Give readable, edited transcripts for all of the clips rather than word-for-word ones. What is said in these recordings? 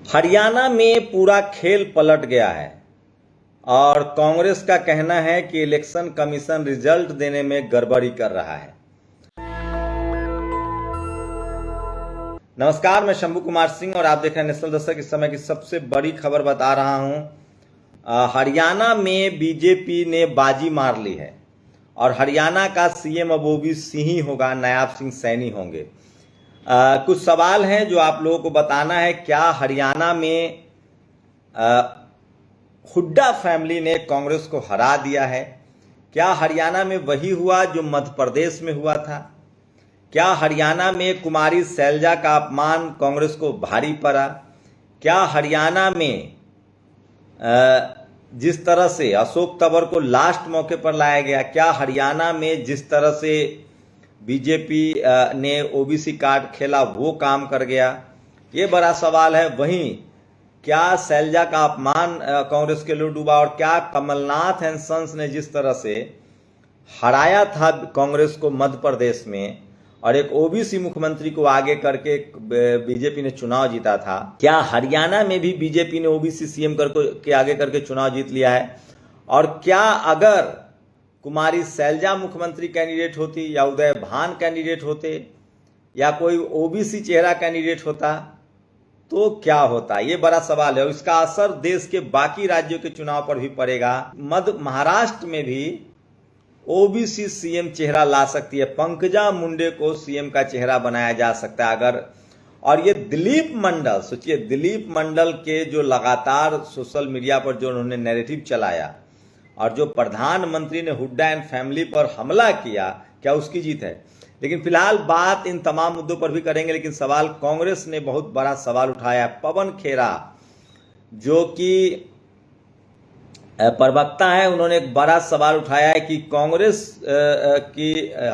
हरियाणा में पूरा खेल पलट गया है और कांग्रेस का कहना है कि इलेक्शन कमीशन रिजल्ट देने में गड़बड़ी कर रहा है। नमस्कार, मैं शंभू कुमार सिंह और आप देख रहे हैं नेशनल दस्तक। इस समय की सबसे बड़ी खबर बता रहा हूं। हरियाणा में बीजेपी ने बाजी मार ली है और हरियाणा का सीएम अब ओबीसी ही होगा, नायब सिंह सैनी होंगे। कुछ सवाल हैं जो आप लोगों को बताना है। क्या हरियाणा में हुड्डा फैमिली ने कांग्रेस को हरा दिया है? क्या हरियाणा में वही हुआ जो मध्य प्रदेश में हुआ था? क्या हरियाणा में कुमारी शैलजा का अपमान कांग्रेस को भारी पड़ा? क्या हरियाणा में जिस तरह से अशोक तंवर को लास्ट मौके पर लाया गया, क्या हरियाणा में जिस तरह से बीजेपी ने ओबीसी कार्ड खेला वो काम कर गया? ये बड़ा सवाल है। वहीं क्या शैलजा का अपमान कांग्रेस के लिए डूबा और क्या कमलनाथ एंड सन्स ने जिस तरह से हराया था कांग्रेस को मध्य प्रदेश में और एक ओबीसी मुख्यमंत्री को आगे करके बीजेपी ने चुनाव जीता था, क्या हरियाणा में भी बीजेपी ने ओबीसी सीएम के आगे करके चुनाव जीत लिया है? और क्या अगर कुमारी शैलजा मुख्यमंत्री कैंडिडेट होती या उदय भान कैंडिडेट होते या कोई ओबीसी चेहरा कैंडिडेट होता तो क्या होता? ये बड़ा सवाल है और इसका असर देश के बाकी राज्यों के चुनाव पर भी पड़ेगा। महाराष्ट्र में भी ओबीसी सीएम चेहरा ला सकती है। पंकजा मुंडे को सीएम का चेहरा बनाया जा सकता है अगर। और ये दिलीप मंडल, सोचिए, दिलीप मंडल के जो लगातार सोशल मीडिया पर जो उन्होंने नैरेटिव चलाया और जो प्रधानमंत्री ने हुड्डा एंड फैमिली पर हमला किया, क्या उसकी जीत है? लेकिन फिलहाल बात इन तमाम मुद्दों पर भी करेंगे। लेकिन सवाल कांग्रेस ने बहुत बड़ा सवाल उठाया है। पवन खेरा जो कि प्रवक्ता है, उन्होंने एक बड़ा सवाल उठाया है कि कांग्रेस की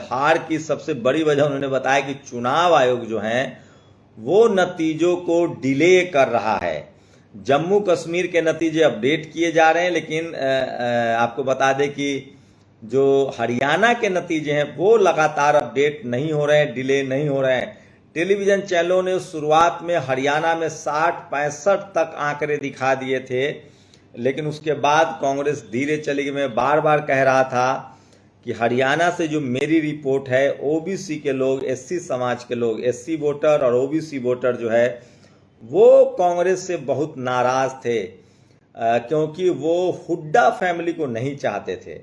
हार की सबसे बड़ी वजह उन्होंने बताया कि चुनाव आयोग जो है वो नतीजों को डिले कर रहा है। जम्मू कश्मीर के नतीजे अपडेट किए जा रहे हैं, लेकिन आपको बता दें कि जो हरियाणा के नतीजे हैं वो लगातार अपडेट नहीं हो रहे हैं, डिले नहीं हो रहे हैं। टेलीविजन चैनलों ने शुरुआत में हरियाणा में 60-65 तक आंकड़े दिखा दिए थे, लेकिन उसके बाद कांग्रेस धीरे चली गई। मैं बार बार कह रहा था कि हरियाणा से जो मेरी रिपोर्ट है, ओबीसी के लोग, एससी समाज के लोग, एससी वोटर और ओबीसी वोटर जो है वो कांग्रेस से बहुत नाराज थे क्योंकि वो हुड्डा फैमिली को नहीं चाहते थे।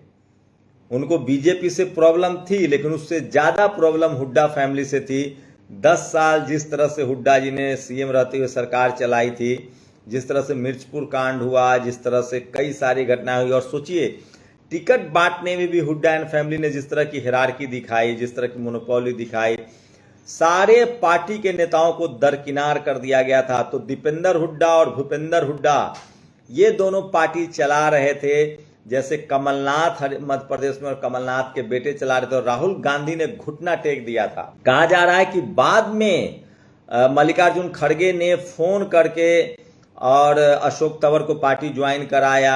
उनको बीजेपी से प्रॉब्लम थी, लेकिन उससे ज्यादा प्रॉब्लम हुड्डा फैमिली से थी। 10 साल जिस तरह से हुड्डा जी ने सीएम रहते हुए सरकार चलाई थी, जिस तरह से मिर्चपुर कांड हुआ, जिस तरह से कई सारी घटनाएं हुई, और सोचिए टिकट बांटने में भी हुड्डा एंड फैमिली ने जिस तरह की हिरार्की दिखाई, जिस तरह की मोनोपोली दिखाई, सारे पार्टी के नेताओं को दरकिनार कर दिया गया था। तो दीपेंद्र हुड्डा और भूपेंद्र हुड्डा ये दोनों पार्टी चला रहे थे, जैसे कमलनाथ मध्य प्रदेश में और कमलनाथ के बेटे चला रहे थे और राहुल गांधी ने घुटना टेक दिया था। कहा जा रहा है कि बाद में मल्लिकार्जुन खड़गे ने फोन करके और अशोक तंवर को पार्टी ज्वाइन कराया,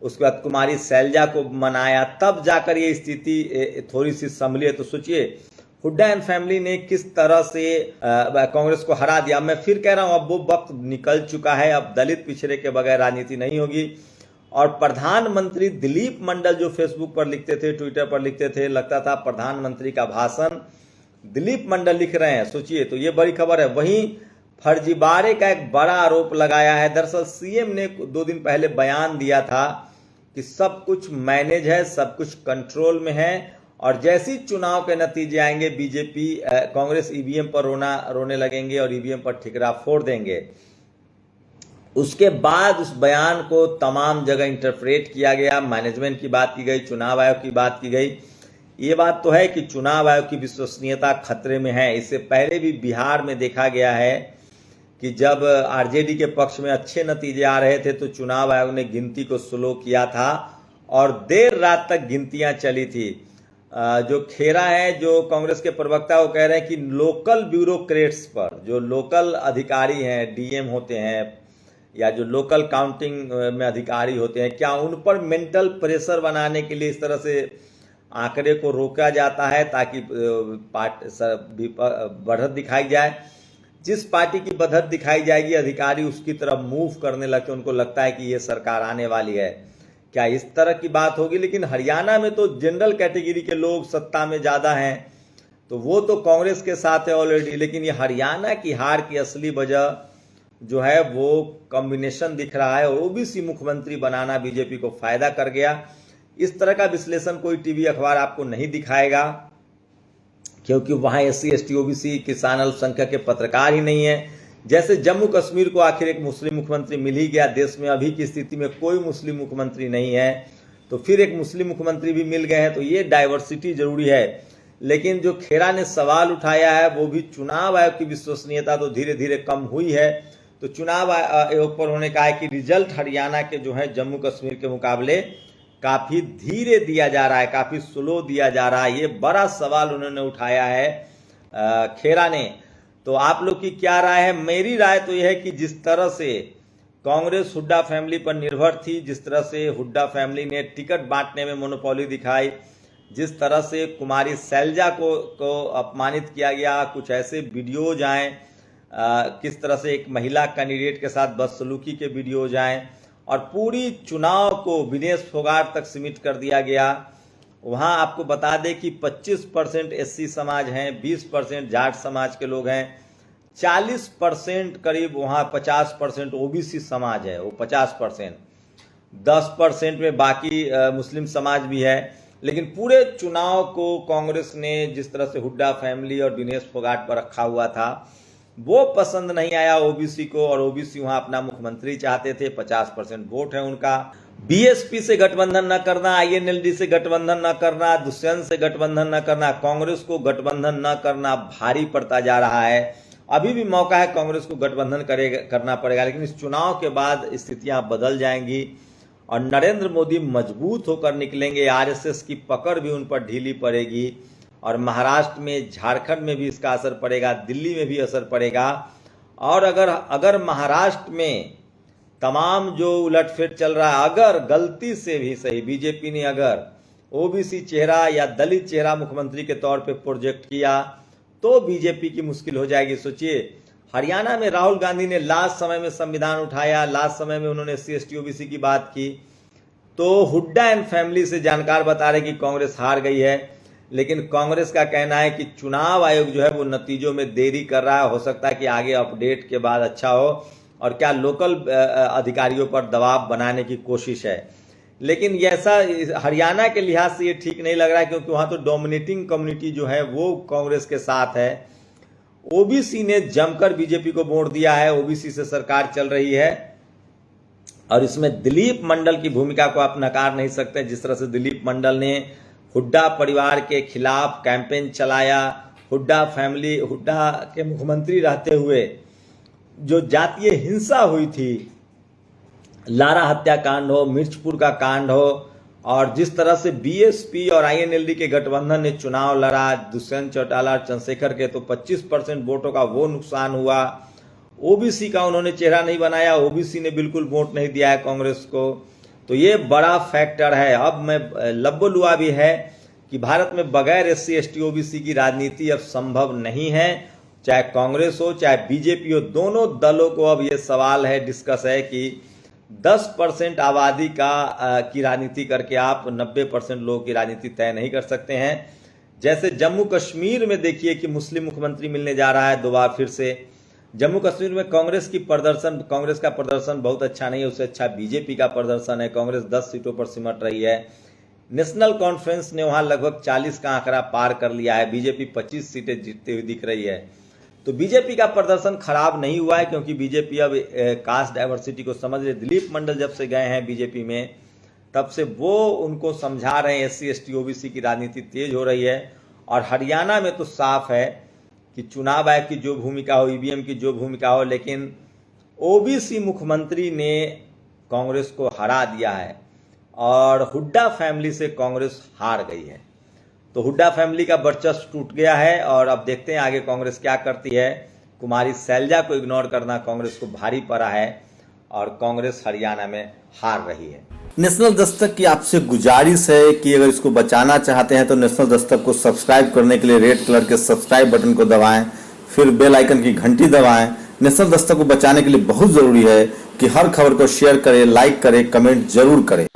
उसके बाद कुमारी शैलजा को मनाया, तब जाकर ये स्थिति थोड़ी सी संभली है। तो सोचिए हुड्डा एंड फैमिली ने किस तरह से कांग्रेस को हरा दिया। मैं फिर कह रहा हूं, अब वो वक्त निकल चुका है। अब दलित पिछड़े के बगैर राजनीति नहीं होगी। और प्रधानमंत्री दिलीप मंडल जो फेसबुक पर लिखते थे, ट्विटर पर लिखते थे, लगता था प्रधानमंत्री का भाषण दिलीप मंडल लिख रहे हैं। सोचिए, तो ये बड़ी खबर है। वहीं फर्जीवाड़े का एक बड़ा आरोप लगाया है। दरअसल सीएम ने 2 दिन पहले बयान दिया था कि सब कुछ मैनेज है, सब कुछ कंट्रोल में है, और जैसी चुनाव के नतीजे आएंगे बीजेपी कांग्रेस ईवीएम पर रोने लगेंगे और ईवीएम पर ठिकरा फोड़ देंगे। उसके बाद उस बयान को तमाम जगह इंटरप्रेट किया गया, मैनेजमेंट की बात की गई, चुनाव आयोग की बात की गई। ये बात तो है कि चुनाव आयोग की विश्वसनीयता खतरे में है। इससे पहले भी बिहार में देखा गया है कि जब आरजेडी के पक्ष में अच्छे नतीजे आ रहे थे तो चुनाव आयोग ने गिनती को स्लो किया था और देर रात तक गिनतियां चली थी। जो खेरा है, जो कांग्रेस के प्रवक्ता, वो कह रहे हैं कि लोकल ब्यूरोक्रेट्स पर, जो लोकल अधिकारी हैं, डीएम होते हैं या जो लोकल काउंटिंग में अधिकारी होते हैं, क्या उन पर मेंटल प्रेशर बनाने के लिए इस तरह से आंकड़े को रोका जाता है ताकि बढ़त दिखाई जाए? जिस पार्टी की बढ़त दिखाई जाएगी अधिकारी उसकी तरफ मूव करने लगते, उनको लगता है कि ये सरकार आने वाली है। क्या इस तरह की बात होगी? लेकिन हरियाणा में तो जनरल कैटेगरी के लोग सत्ता में ज़्यादा हैं, तो वो तो कांग्रेस के साथ है ऑलरेडी। लेकिन ये हरियाणा की हार की असली वजह जो है वो कॉम्बिनेशन दिख रहा है, और ओबीसी मुख्यमंत्री बनाना बीजेपी को फायदा कर गया। इस तरह का विश्लेषण कोई टीवी अखबार आपको नहीं दिखाएगा, क्योंकि वहां SC ST OBC किसान अल्पसंख्यक के पत्रकार ही नहीं है। जैसे जम्मू कश्मीर को आखिर एक मुस्लिम मुख्यमंत्री मिल ही गया, देश में अभी की स्थिति में कोई मुस्लिम मुख्यमंत्री नहीं है, तो फिर एक मुस्लिम मुख्यमंत्री भी मिल गए हैं, तो ये डाइवर्सिटी जरूरी है। लेकिन जो खेरा ने सवाल उठाया है वो भी चुनाव आयोग की विश्वसनीयता तो धीरे धीरे कम हुई है। तो चुनाव आयोग पर उन्होंने कहा है कि रिजल्ट हरियाणा के जो है जम्मू कश्मीर के मुकाबले काफी धीरे दिया जा रहा है, काफी स्लो दिया जा रहा है। ये बड़ा सवाल उन्होंने उठाया है खेरा ने। तो आप लोग की क्या राय है? मेरी राय तो यह है कि जिस तरह से कांग्रेस हुड्डा फैमिली पर निर्भर थी, जिस तरह से हुड्डा फैमिली ने टिकट बांटने में मोनोपोली दिखाई, जिस तरह से कुमारी शैलजा को अपमानित किया गया, कुछ ऐसे वीडियोज आए, किस तरह से एक महिला कैंडिडेट के साथ बदसलूकी के वीडियोज आए, और पूरी चुनाव को विनेश फोगाट तक सीमित कर दिया गया। वहां आपको बता दें कि 25% SC समाज हैं, 20% जाट समाज के लोग हैं, 40% करीब वहां 50% OBC समाज है, वो 50%, 10% में बाकी मुस्लिम समाज भी है। लेकिन पूरे चुनाव को कांग्रेस ने जिस तरह से हुड्डा फैमिली और विनेश फोगाट पर रखा हुआ था वो पसंद नहीं आया OBC को, और OBC वहां अपना मुख्यमंत्री चाहते थे, 50% वोट है उनका। BSP से गठबंधन न करना, INLD से गठबंधन न करना, दुष्यंत से गठबंधन न करना, कांग्रेस को गठबंधन न करना भारी पड़ता जा रहा है। अभी भी मौका है कांग्रेस को गठबंधन करना पड़ेगा, लेकिन इस चुनाव के बाद स्थितियां बदल जाएंगी और नरेंद्र मोदी मजबूत होकर निकलेंगे। RSS की पकड़ भी उन पर ढीली पड़ेगी, और महाराष्ट्र में, झारखंड में भी इसका असर पड़ेगा, दिल्ली में भी असर पड़ेगा। और अगर महाराष्ट्र में तमाम जो उलटफेर चल रहा है, अगर गलती से भी सही बीजेपी ने अगर OBC चेहरा या दलित चेहरा मुख्यमंत्री के तौर पे प्रोजेक्ट किया तो बीजेपी की मुश्किल हो जाएगी। सोचिए, हरियाणा में राहुल गांधी ने लास्ट समय में संविधान उठाया, लास्ट समय में उन्होंने SC ST OBC की बात की, तो हुड्डा एंड फैमिली से जानकार बता रहे कि कांग्रेस हार गई है। लेकिन कांग्रेस का कहना है कि चुनाव आयोग जो है वो नतीजों में देरी कर रहा है, हो सकता है कि आगे अपडेट के बाद अच्छा हो, और क्या लोकल अधिकारियों पर दबाव बनाने की कोशिश है। लेकिन ऐसा हरियाणा के लिहाज से ये ठीक नहीं लग रहा है, क्योंकि वहां तो डोमिनेटिंग कम्युनिटी जो है वो कांग्रेस के साथ है। OBC ने जमकर बीजेपी को वोट दिया है, OBC से सरकार चल रही है, और इसमें दिलीप मंडल की भूमिका को आप नकार नहीं सकते। जिस तरह से दिलीप मंडल ने हुड्डा परिवार के खिलाफ कैंपेन चलाया, हुड्डा फैमिली, हुड्डा के मुख्यमंत्री रहते हुए जो जातीय हिंसा हुई थी, लारा हत्याकांड हो, मिर्चपुर का कांड हो, और जिस तरह से BSP और INLD के गठबंधन ने चुनाव लड़ा, दुष्यंत चौटाला और चंद्रशेखर के, तो 25% वोटों का वो नुकसान हुआ। OBC का उन्होंने चेहरा नहीं बनाया, OBC ने बिल्कुल वोट नहीं दिया है कांग्रेस को, तो ये बड़ा फैक्टर है। अब मैं लब्बोलुआ भी है कि भारत में बगैर SC ST OBC की राजनीति अब संभव नहीं है, चाहे कांग्रेस हो चाहे बीजेपी हो। दोनों दलों को अब ये सवाल है, डिस्कस है कि 10% आबादी की राजनीति करके आप 90% लोगों की राजनीति तय नहीं कर सकते हैं। जैसे जम्मू कश्मीर में देखिए कि मुस्लिम मुख्यमंत्री मिलने जा रहा है दोबारा फिर से। जम्मू कश्मीर में कांग्रेस का प्रदर्शन बहुत अच्छा नहीं है, उससे अच्छा बीजेपी का प्रदर्शन है। कांग्रेस 10 सीटों पर सिमट रही है। नेशनल कॉन्फ्रेंस ने वहां लगभग 40 का आंकड़ा पार कर लिया है, बीजेपी 25 सीटें जीतते हुए दिख रही है। तो बीजेपी का प्रदर्शन खराब नहीं हुआ है, क्योंकि बीजेपी अब कास्ट डाइवर्सिटी को समझ रही। दिलीप मंडल जब से गए हैं बीजेपी में, तब से वो उनको समझा रहे हैं SC ST OBC की राजनीति तेज हो रही है। और हरियाणा में तो साफ है कि चुनाव आयोग की जो भूमिका हो, EVM की जो भूमिका हो, लेकिन OBC मुख्यमंत्री ने कांग्रेस को हरा दिया है, और हुड्डा फैमिली से कांग्रेस हार गई है। तो हुड्डा फैमिली का वर्चस्व टूट गया है, और अब देखते हैं आगे कांग्रेस क्या करती है। कुमारी शैलजा को इग्नोर करना कांग्रेस को भारी पड़ा है, और कांग्रेस हरियाणा में हार रही है। नेशनल दस्तक की आपसे गुजारिश है कि अगर इसको बचाना चाहते हैं तो नेशनल दस्तक को सब्सक्राइब करने के लिए रेड कलर के सब्सक्राइब बटन को दबाएं, फिर बेल आइकन की घंटी दबाएं। नेशनल दस्तक को बचाने के लिए बहुत जरूरी है कि हर खबर को शेयर करें, लाइक करें, कमेंट जरूर करें।